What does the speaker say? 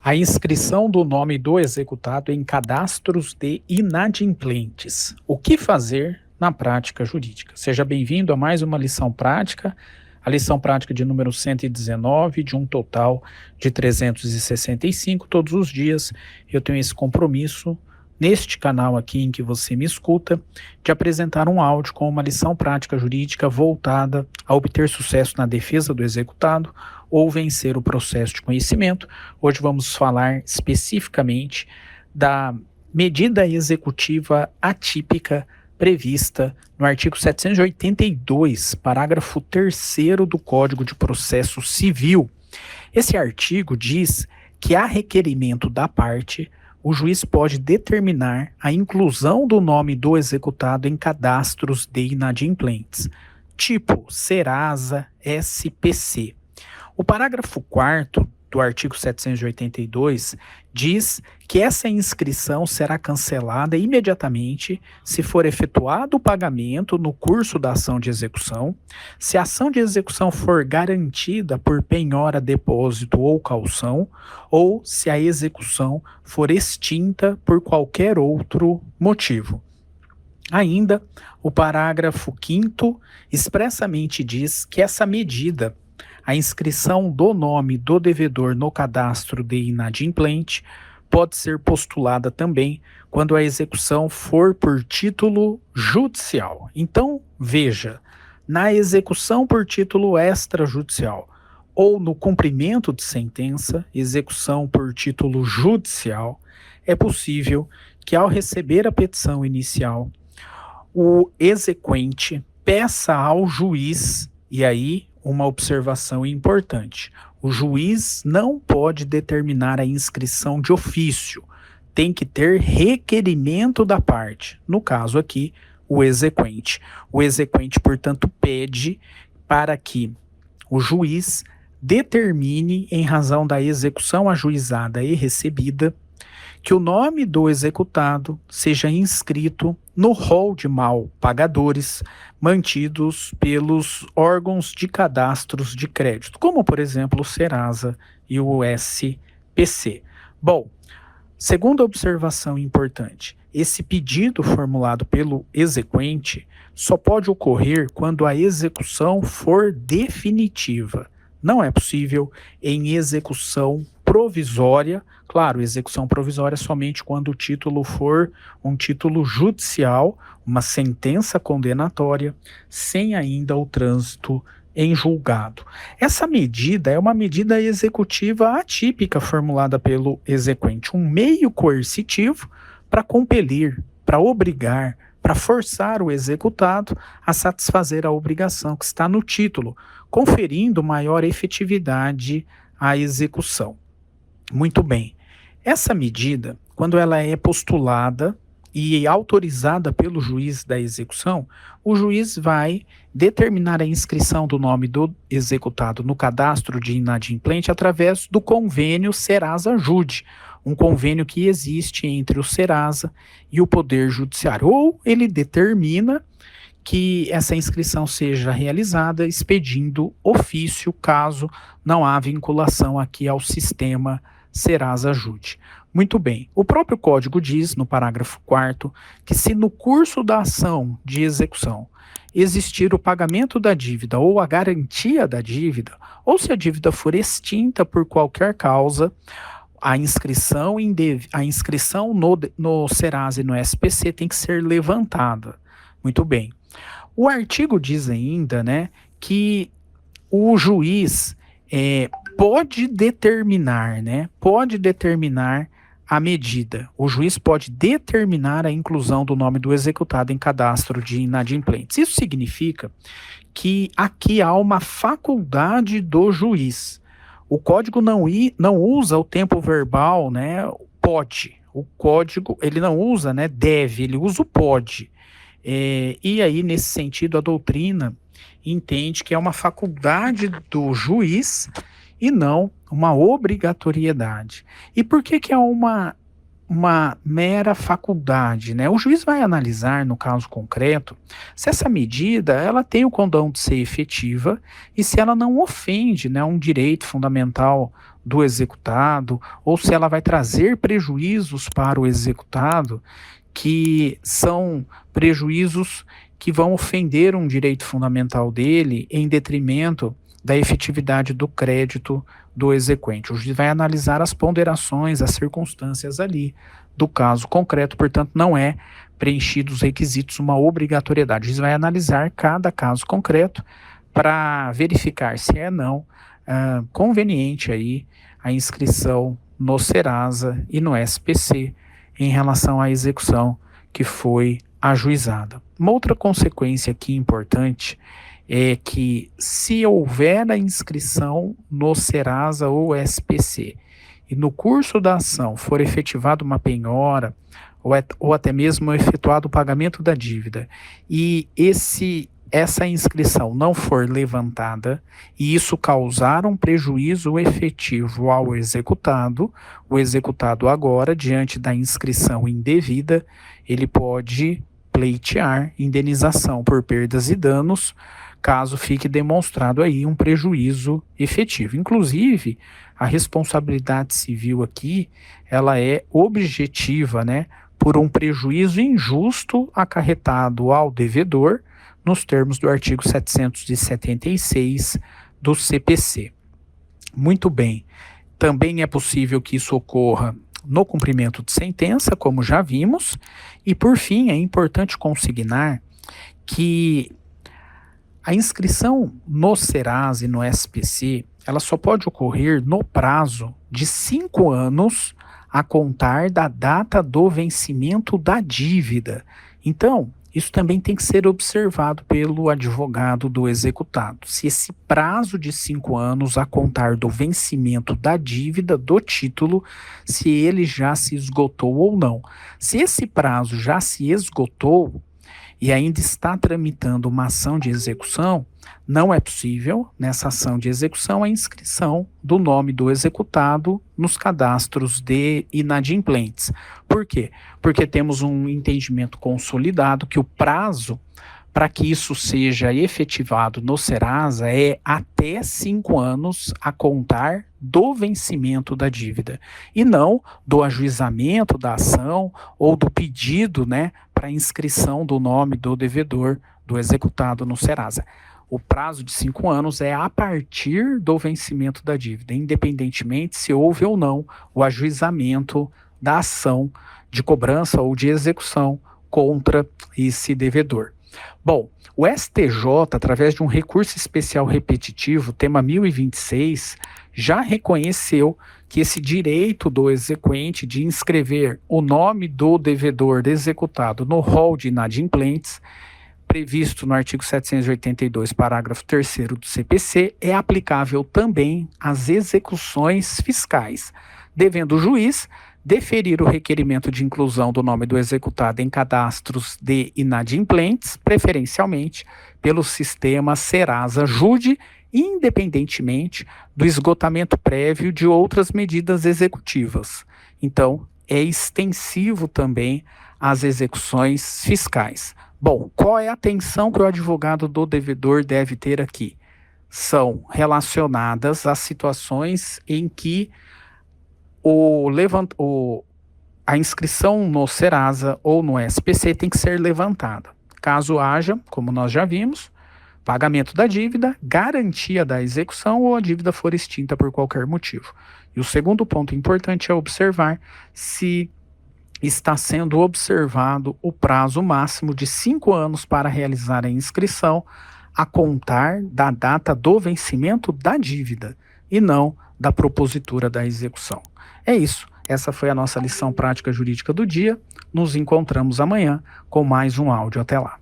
A inscrição do nome do executado em cadastros de inadimplentes. O que fazer na prática jurídica? Seja bem-vindo a mais uma lição prática, a lição prática de número 119, de um total de 365. Todos os dias eu tenho esse compromisso, neste canal aqui em que você me escuta, de apresentar um áudio com uma lição prática jurídica voltada a obter sucesso na defesa do executado ou vencer o processo de conhecimento. Hoje vamos falar especificamente da medida executiva atípica prevista no artigo 782, parágrafo 3º do Código de Processo Civil. Esse artigo diz que, a requerimento da parte, o juiz pode determinar a inclusão do nome do executado em cadastros de inadimplentes, tipo Serasa, SPC. O parágrafo 4º do artigo 782 diz que essa inscrição será cancelada imediatamente se for efetuado o pagamento no curso da ação de execução, se a ação de execução for garantida por penhora, depósito ou caução, ou se a execução for extinta por qualquer outro motivo. Ainda, o parágrafo 5º expressamente diz que essa medida, a inscrição do nome do devedor no cadastro de inadimplente, pode ser postulada também quando a execução for por título judicial. Então, veja, na execução por título extrajudicial ou no cumprimento de sentença, execução por título judicial, é possível que, ao receber a petição inicial, o exequente peça ao juiz, e aí uma observação importante: o juiz não pode determinar a inscrição de ofício, tem que ter requerimento da parte, no caso aqui, o exequente. O exequente, portanto, pede para que o juiz determine, em razão da execução ajuizada e recebida, que o nome do executado seja inscrito no rol de mal-pagadores mantidos pelos órgãos de cadastros de crédito, como, por exemplo, o Serasa e o SPC. Bom, segunda observação importante: esse pedido formulado pelo exequente só pode ocorrer quando a execução for definitiva. Não é possível em execução provisória. Claro, execução provisória somente quando o título for um título judicial, uma sentença condenatória, sem ainda o trânsito em julgado. Essa medida é uma medida executiva atípica formulada pelo exequente, um meio coercitivo para compelir, para obrigar, para forçar o executado a satisfazer a obrigação que está no título, conferindo maior efetividade à execução. Muito bem. Essa medida, quando ela é postulada e autorizada pelo juiz da execução, o juiz vai determinar a inscrição do nome do executado no cadastro de inadimplente através do convênio Serasa-Jude, um convênio que existe entre o Serasa e o Poder Judiciário. Ou ele determina que essa inscrição seja realizada expedindo ofício, caso não há vinculação aqui ao sistema Serasa-Jude. Muito bem, o próprio código diz, no parágrafo 4º, que se no curso da ação de execução existir o pagamento da dívida ou a garantia da dívida, ou se a dívida for extinta por qualquer causa, a inscrição no Serasa e no SPC tem que ser levantada. Muito bem. O artigo diz ainda, que o juiz pode determinar a medida. O juiz pode determinar a inclusão do nome do executado em cadastro de inadimplentes. Isso significa que aqui há uma faculdade do juiz. O código não usa o tempo verbal, pode. O código, ele não usa, deve, ele usa o pode. E aí, nesse sentido, a doutrina entende que é uma faculdade do juiz e não uma obrigatoriedade. E por que é uma mera faculdade, O juiz vai analisar, no caso concreto, se essa medida ela tem o condão de ser efetiva e se ela não ofende, um direito fundamental do executado, ou se ela vai trazer prejuízos para o executado, que são prejuízos que vão ofender um direito fundamental dele em detrimento da efetividade do crédito do exequente. O juiz vai analisar as ponderações, as circunstâncias ali do caso concreto, portanto, não é preenchidos os requisitos, uma obrigatoriedade. O juiz vai analisar cada caso concreto para verificar se é não conveniente aí a inscrição no Serasa e no SPC em relação à execução que foi ajuizada. Uma outra consequência aqui importante é que, se houver a inscrição no Serasa ou SPC e no curso da ação for efetivada uma penhora ou até mesmo efetuado o pagamento da dívida e essa inscrição não for levantada e isso causar um prejuízo efetivo ao executado, o executado agora, diante da inscrição indevida, ele pode pleitear indenização por perdas e danos, caso fique demonstrado aí um prejuízo efetivo. Inclusive, a responsabilidade civil aqui, ela é objetiva, né, por um prejuízo injusto acarretado ao devedor, nos termos do artigo 776 do CPC. Muito bem. Também é possível que isso ocorra no cumprimento de sentença, como já vimos, e por fim é importante consignar que a inscrição no Serasa e no SPC, ela só pode ocorrer no prazo de 5 anos a contar da data do vencimento da dívida. Então, isso também tem que ser observado pelo advogado do executado. Se esse prazo de 5 anos a contar do vencimento da dívida do título, se ele já se esgotou ou não. Se esse prazo já se esgotou e ainda está tramitando uma ação de execução, não é possível, nessa ação de execução, a inscrição do nome do executado nos cadastros de inadimplentes. Por quê? Porque temos um entendimento consolidado que o prazo para que isso seja efetivado no Serasa é até 5 anos a contar do vencimento da dívida, e não do ajuizamento da ação ou do pedido, né, para inscrição do nome do devedor, do executado no Serasa. O prazo de 5 anos é a partir do vencimento da dívida, independentemente se houve ou não o ajuizamento da ação de cobrança ou de execução contra esse devedor. Bom, o STJ, através de um recurso especial repetitivo, tema 1026, já reconheceu que esse direito do exequente de inscrever o nome do devedor executado no rol de inadimplentes, previsto no artigo 782, parágrafo 3º do CPC, é aplicável também às execuções fiscais, devendo o juiz deferir o requerimento de inclusão do nome do executado em cadastros de inadimplentes, preferencialmente pelo sistema Serasa Jude, independentemente do esgotamento prévio de outras medidas executivas. Então, é extensivo também às execuções fiscais. Bom, qual é a atenção que o advogado do devedor deve ter aqui? São relacionadas às situações em que a inscrição no Serasa ou no SPC tem que ser levantada. Caso haja, como nós já vimos, pagamento da dívida, garantia da execução ou a dívida for extinta por qualquer motivo. E o segundo ponto importante é observar se está sendo observado o prazo máximo de 5 anos para realizar a inscrição a contar da data do vencimento da dívida e não da propositura da execução. É isso. Essa foi a nossa lição prática jurídica do dia. Nos encontramos amanhã com mais um áudio. Até lá.